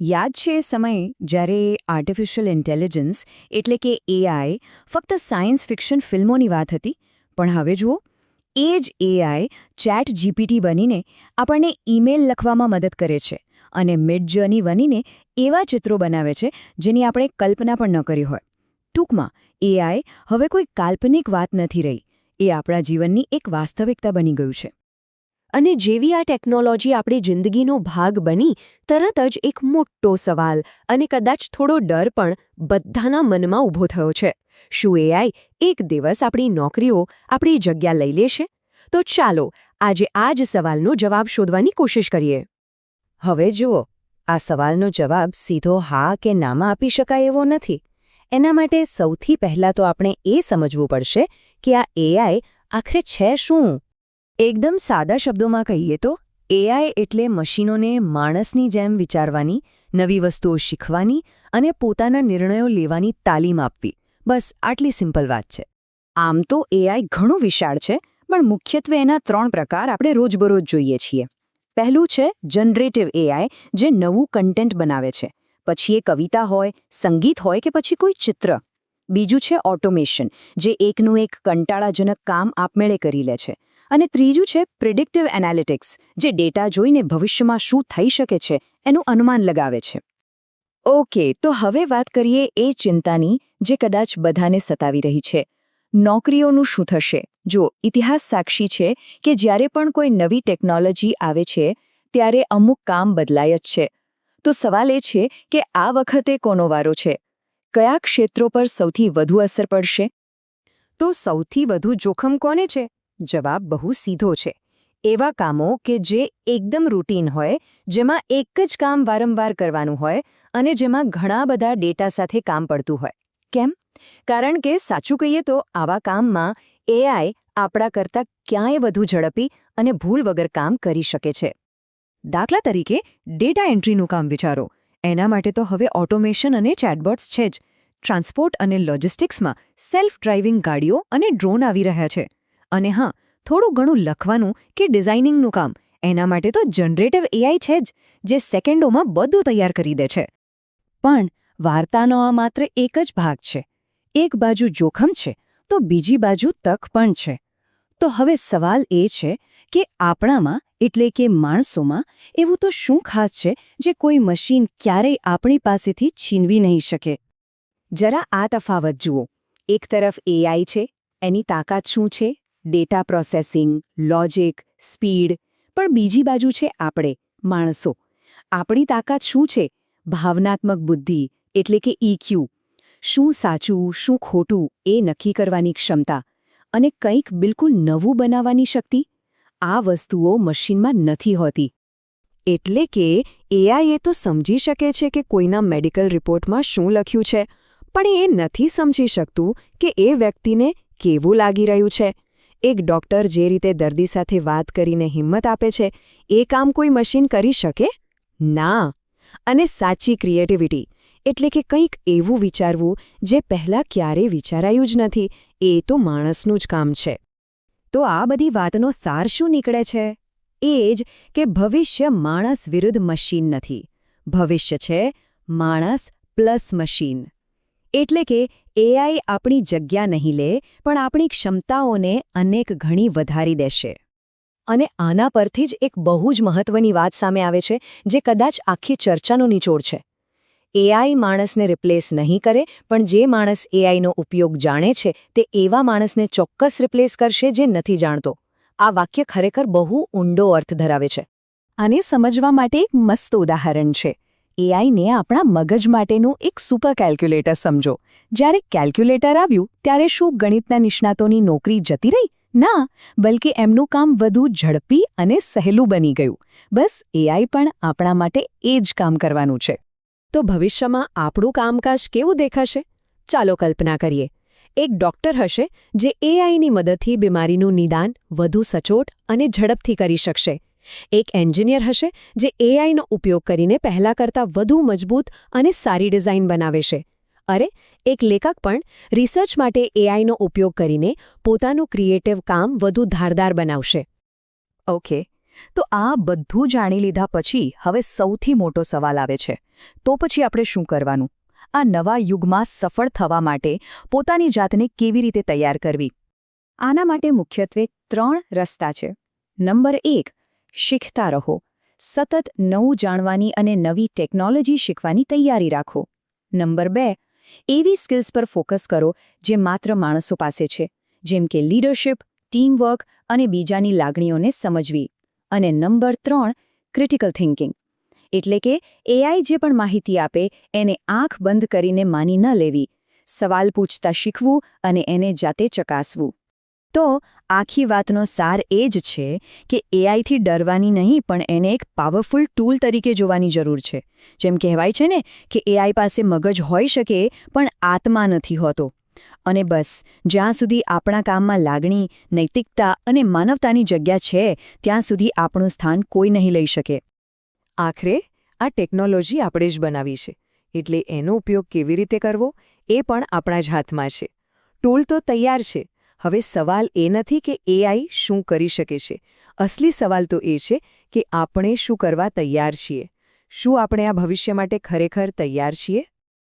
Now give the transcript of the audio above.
યાદ છે એ સમય જ્યારે આર્ટિફિશિયલ ઇન્ટેલિજન્સ એટલે કે એઆઈ ફક્ત સાયન્સ ફિક્શન ફિલ્મોની વાત હતી, પણ હવે જુઓ, એ જ એઆઈ ચેટ જીપીટી બનીને આપણને ઈમેલ લખવામાં મદદ કરે છે અને મિડજર્ની બનીને એવા ચિત્રો બનાવે છે જેની આપણે કલ્પના પણ ન કરી હોય. ટૂંકમાં, એઆઈ હવે કોઈ કાલ્પનિક વાત નથી રહી, એ આપણા જીવનની એક વાસ્તવિકતા બની ગયું છે. અને જેવી આ ટેકનોલોજી આપણી જિંદગીનો ભાગ બની, તરત જ એક મોટો સવાલ અને કદાચ થોડો ડર પણ બધાના મનમાં ઊભો થયો છે. શું એઆઈ એક દિવસ આપણી નોકરીઓ, આપણી જગ્યા લઈ લેશે? તો ચાલો આજે આ જ સવાલનો જવાબ શોધવાની કોશિશ કરીએ. હવે જુઓ, આ સવાલનો જવાબ સીધો હા કે નામાં આપી શકાય એવો નથી. એના માટે સૌથી પહેલાં તો આપણે એ સમજવું પડશે કે આ એઆઈ આખરે છે શું. એકદમ સાદા શબ્દોમાં કહીએ તો એઆઈ એટલે મશીનોને માણસની જેમ વિચારવાની, નવી વસ્તુઓ શીખવાની અને પોતાના નિર્ણયો લેવાની તાલીમ આપવી. બસ આટલી સિમ્પલ વાત છે. આમ તો એઆઈ ઘણું વિશાળ છે, પણ મુખ્યત્વે એના 3 પ્રકાર આપણે રોજબરોજ જોઈએ છીએ. પહેલું છે જનરેટિવ એઆઈ, જે નવું કન્ટેન્ટ બનાવે છે. પછી એ કવિતા હોય, સંગીત હોય કે પછી કોઈ ચિત્ર. બીજું છે ઓટોમેશન, જે એકનું એક કંટાળાજનક કામ આપમેળે કરી લે છે. અને ત્રીજું છે પ્રિડિક્ટિવ એનાલિટિક્સ, જે ડેટા જોઈને ભવિષ્યમાં શું થઈ શકે છે એનું અનુમાન લગાવે છે. ઓકે, તો હવે વાત કરીએ એ ચિંતાની જે કદાચ બધાને સતાવી રહી છે. નોકરીઓનું શું થશે? જો ઇતિહાસ સાક્ષી છે કે જ્યારે પણ કોઈ નવી ટેકનોલોજી આવે છે ત્યારે અમુક કામ બદલાય જ છે. તો સવાલ એ છે કે આ વખતે કોનો વારો છે? કયા ક્ષેત્રો પર સૌથી વધુ અસર પડશે? તો સૌથી વધુ જોખમ કોને છે? જવાબ બહુ સીધો છે. એવા કામો કે જે એકદમ રૂટીન હોય, જેમાં એક જ કામ વારંવાર કરવાનું હોય અને જેમાં ઘણા બધા ડેટા સાથે કામ પડતું હોય. કેમ? કારણ કે સાચું કહીએ તો આવા કામમાં એઆઈ આપણા કરતાં ક્યાંય વધુ ઝડપી અને ભૂલ વગર કામ કરી શકે છે. દાખલા તરીકે ડેટા એન્ટ્રીનું કામ વિચારો. એના માટે તો હવે ઓટોમેશન અને ચેટબોટ્સ છે જ. ટ્રાન્સપોર્ટ અને લોજિસ્ટિક્સમાં સેલ્ફ ડ્રાઇવિંગ ગાડીઓ અને ડ્રોન આવી રહ્યા છે. અને હા, થોડું ઘણું લખવાનું કે ડિઝાઇનિંગનું કામ, એના માટે તો જનરેટિવ એઆઈ છે જ, જે સેકન્ડોમાં બધું તૈયાર કરી દે છે. પણ વાર્તાનો આ માત્ર એક જ ભાગ છે. એક બાજુ જોખમ છે, તો બીજી બાજુ તક પણ છે. તો હવે સવાલ એ છે કે આપણામાં, એટલે કે માણસોમાં, એવું તો શું ખાસ છે જે કોઈ મશીન ક્યારેય આપણી પાસેથી છીનવી નહીં શકે? જરા આ તફાવત જુઓ. એક તરફ એઆઈ છે, એની તાકાત શું છે? Data processing, logic, speed. પણ બીજી બાજુ છે આપણે, માણસો. આપણી તાકાત શું છે? ભાવનાત્મક બુદ્ધિ, એટલે કે ઇક્યુ. શું સાચું, શું ખોટું એ નક્કી કરવાની ક્ષમતા. અને કંઈક બિલકુલ નવું બનાવવાની શક્તિ. આ વસ્તુઓ મશીનમાં નથી હોતી. એટલે કે એઆઈ એ તો સમજી શકે છે કે કોઈના મેડિકલ રિપોર્ટમાં શું લખ્યું છે, પણ એ નથી સમજી શકતું કે એ વ્યક્તિને કેવું લાગી રહ્યું છે. એક ડૉક્ટર જે રીતે દર્દી સાથે વાત કરીને હિંમત આપે છે, એ કામ કોઈ મશીન કરી શકે? ના. અને સાચી ક્રિએટિવિટી, એટલે કે કંઈક એવું વિચારવું જે પહેલાં ક્યારેય વિચારાયું જ નથી, એ તો માણસનું જ કામ છે. તો આ બધી વાતનો સાર શું નીકળે છે? એ જ કે ભવિષ્ય માણસ વિરુદ્ધ મશીન નથી. ભવિષ્ય છે માણસ પ્લસ મશીન. એટલે કે એઆઈ આપણી જગ્યા નહીં લે, પણ આપણી ક્ષમતાઓને અનેક ગણી વધારી દેશે. અને આના પરથી જ એક બહુ જ મહત્વની વાત સામે આવે છે, જે કદાચ આખી ચર્ચાનો નિચોડ છે. એઆઈ માણસને રિપ્લેસ નહીં કરે, પણ જે માણસ એઆઈનો ઉપયોગ જાણે છે તે એવા માણસને ચોક્કસ રિપ્લેસ કરશે જે નથી જાણતો. આ વાક્ય ખરેખર બહુ ઊંડો અર્થ ધરાવે છે. આને સમજવા માટે એક મસ્ત ઉદાહરણ છે. એઆઈને આપણા મગજ માટેનું એક સુપર કેલ્ક્યુલેટર સમજો. જ્યારે કેલ્ક્યુલેટર આવ્યું ત્યારે શું ગણિતના નિષ્ણાતોની નોકરી જતી રહી? ના, બલકે એમનું કામ વધુ ઝડપી અને સહેલું બની ગયું. બસ એઆઈ પણ આપણા માટે એ જ કામ કરવાનું છે. તો ભવિષ્યમાં આપણું કામકાજ કેવું દેખાશે? ચાલો કલ્પના કરીએ. એક ડૉક્ટર હશે જે એઆઈની મદદથી બીમારીનું નિદાન વધુ સચોટ અને ઝડપથી કરી શકશે. એક એન્જિનિયર હશે જે એઆઈનો ઉપયોગ કરીને પહેલાં કરતાં વધુ મજબૂત અને સારી ડિઝાઇન બનાવે છે. અરે, એક લેખક પણ રિસર્ચ માટે એઆઈનો ઉપયોગ કરીને પોતાનું ક્રિએટિવ કામ વધુ ધારદાર બનાવશે. ઓકે, તો આ બધું જાણી લીધા પછી હવે સૌથી મોટો સવાલ આવે છે. તો પછી આપણે શું કરવાનું? આ નવા યુગમાં સફળ થવા માટે પોતાની જાતને કેવી રીતે તૈયાર કરવી? આના માટે મુખ્યત્વે 3 રસ્તા છે. નંબર 1, શીખતા રહો. સતત નવું જાણવાની અને નવી ટેકનોલોજી શીખવાની તૈયારી રાખો. નંબર 2, એવી સ્કિલ્સ પર ફોકસ કરો જે માત્ર માણસો પાસે છે, જેમ કે લીડરશિપ, ટીમવર્ક અને બીજાની લાગણીઓને સમજવી. અને નંબર 3, ક્રિટિકલ થિંકિંગ. એટલે કે એઆઈ જે પણ માહિતી આપે એને આંખ બંધ કરીને માની ન લેવી. સવાલ પૂછતા શીખવું અને એને જાતે ચકાસવું. તો આખી વાતનો સાર એ જ છે કે એઆઈથી ડરવાની નહીં, પણ એને એક પાવરફુલ ટૂલ તરીકે જોવાની જરૂર છે. જેમ કહેવાય છે ને કે એઆઈ પાસે મગજ હોઈ શકે પણ આત્મા નથી હોતો. અને બસ જ્યાં સુધી આપણા કામમાં લાગણી, નૈતિકતા અને માનવતાની જગ્યા છે ત્યાં સુધી આપણું સ્થાન કોઈ નહીં લઈ શકે. આખરે આ ટેકનોલોજી આપણે જ બનાવી છે, એટલે એનો ઉપયોગ કેવી રીતે કરવો એ પણ આપણા જ હાથમાં છે. ટૂલ તો તૈયાર છે. હવે સવાલ એ નથી કે એઆઈ શું કરી શકે છે. અસલી સવાલ તો એ છે કે આપણે શું કરવા તૈયાર છીએ. શું આપણે આ ભવિષ્ય માટે ખરેખર તૈયાર છીએ?